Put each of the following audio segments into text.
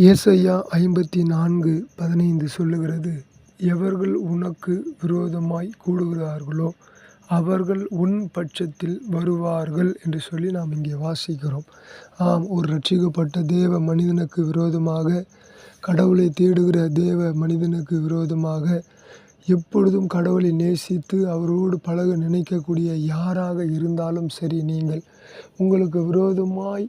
ஏசாயா 54:15 சொல்லுகிறது, எவர்கள் உனக்கு விரோதமாய் கூடுகிறார்களோ அவர்கள் உன் பட்சத்தில் வருவார்கள் என்று சொல்லி நாம் இங்கே வாசிக்கிறோம். ஆம், ஒரு ரட்சிக்கப்பட்ட தேவ மனிதனுக்கு விரோதமாக, கடவுளை தேடுகிற தேவ மனிதனுக்கு விரோதமாக, எப்பொழுதும் கடவுளை நேசித்து அவரோடு பழக நினைக்கக்கூடிய யாராக இருந்தாலும் சரி, நீங்கள் உங்களுக்கு விரோதமாய்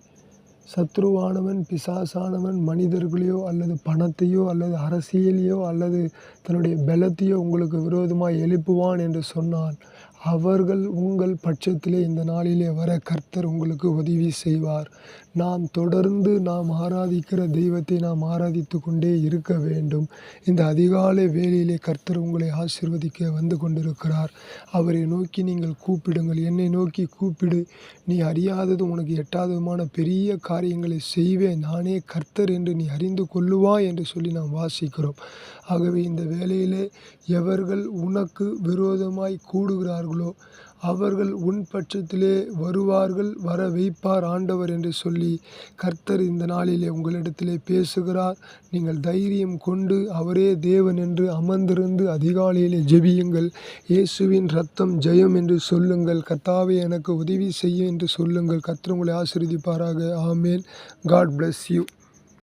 சத்ருவானவன், பிசாசானவன் மனிதர்களையோ அல்லது பணத்தையோ அல்லது அரசியலையோ அல்லது தன்னுடைய பலத்தையோ உங்களுக்கு விரோதமாய் எழுப்புவான் என்று சொன்னால், அவர்கள் உங்கள் பட்சத்திலே இந்த நாளிலே வர கர்த்தர் உங்களுக்கு உதவி செய்வார். நாம் தொடர்ந்து ஆராதிக்கிற தெய்வத்தை நாம் ஆராதித்து கொண்டே இருக்க வேண்டும். இந்த அதிகாலை வேளையிலே கர்த்தர் உங்களை ஆசீர்வதிக்க வந்து கொண்டிருக்கிறார். அவரை நோக்கி நீங்கள் கூப்பிடுங்கள். என்னை நோக்கி கூப்பிடு, நீ அறியாதது உனக்கு எட்டாததுமான பெரிய காரியங்களை செய்வேன், நானே கர்த்தர் என்று நீ அறிந்து கொள்ளுவாய் என்று சொல்லி நாம் வாசிக்கிறோம். ஆகவே இந்த வேளையிலே எவர்கள் உனக்கு விரோதமாய் கூடுகிறார்களோ அவர்கள் உன் பட்சத்திலே வருவார்கள், வர வைப்பார் ஆண்டவர் என்று சொல்லி கர்த்தர் இந்த நாளிலே உங்களிடத்திலே பேசுகிறார். நீங்கள் தைரியம் கொண்டு அவரே தேவன் என்று அமர்ந்திருந்து அதிகாலையிலே ஜெபியுங்கள். இயேசுவின் இரத்தம் ஜெயம் என்று சொல்லுங்கள். கர்த்தாவே எனக்கு உதவி செய்யும் என்று சொல்லுங்கள். கர்த்தர் உங்களை ஆசீர்வதிப்பாராக. ஆமேன். God bless you.